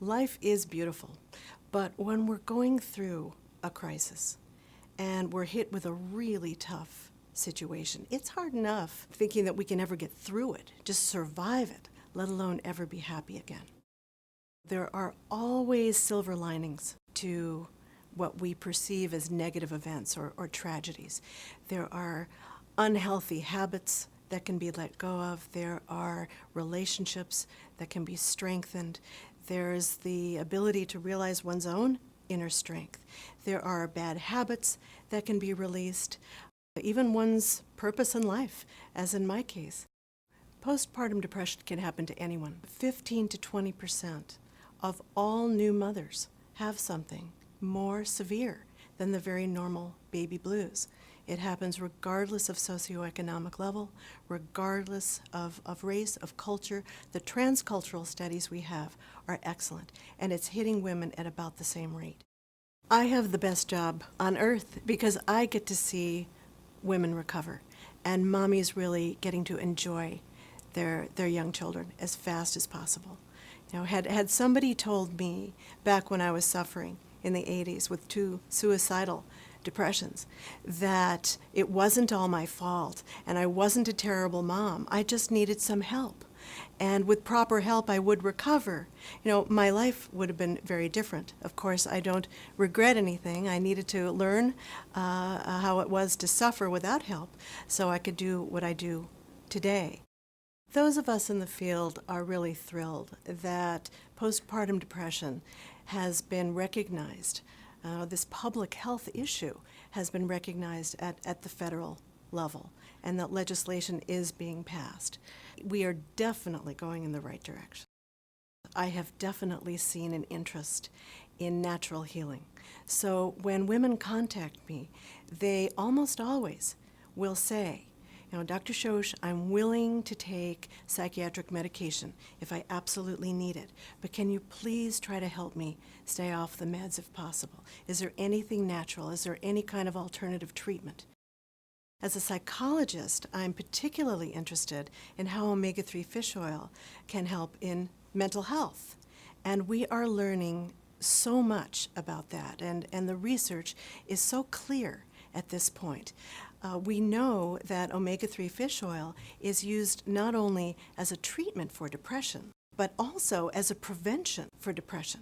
Life is beautiful, but when we're going through a crisis and we're hit with a really tough situation, it's hard enough thinking that we can ever get through it, just survive it, let alone ever be happy again. There are always silver linings to what we perceive as negative events or tragedies. There are unhealthy habits that can be let go of. There are relationships that can be strengthened. There's the ability to realize one's own inner strength. There are bad habits that can be released, even one's purpose in life, as in my case. Postpartum depression can happen to anyone. 15 to 20% of all new mothers have something more severe than the very normal baby blues. It happens regardless of socioeconomic level, regardless of race, of culture. The transcultural studies we have are excellent, and it's hitting women at about the same rate. I have the best job on earth because I get to see women recover, and mommies really getting to enjoy their young children as fast as possible. You know, had somebody told me back when I was suffering in the 80s with 2 suicidal depressions that it wasn't all my fault and I wasn't a terrible mom, I just needed some help, and with proper help I would recover, you know, my life would have been very different. Of course, I don't regret anything. I needed to learn how it was to suffer without help so I could do what I do today. Those of us in the field are really thrilled that postpartum depression has been recognized. This public health issue has been recognized at the federal level, and that legislation is being passed. We are definitely going in the right direction. I have definitely seen an interest in natural healing. So when women contact me, they almost always will say, you know, Dr. Shosh, I'm willing to take psychiatric medication if I absolutely need it, but can you please try to help me stay off the meds if possible? Is there anything natural? Is there any kind of alternative treatment? As a psychologist, I'm particularly interested in how omega-3 fish oil can help in mental health, and we are learning so much about that, and the research is so clear at this point. We know that omega-3 fish oil is used not only as a treatment for depression, but also as a prevention for depression.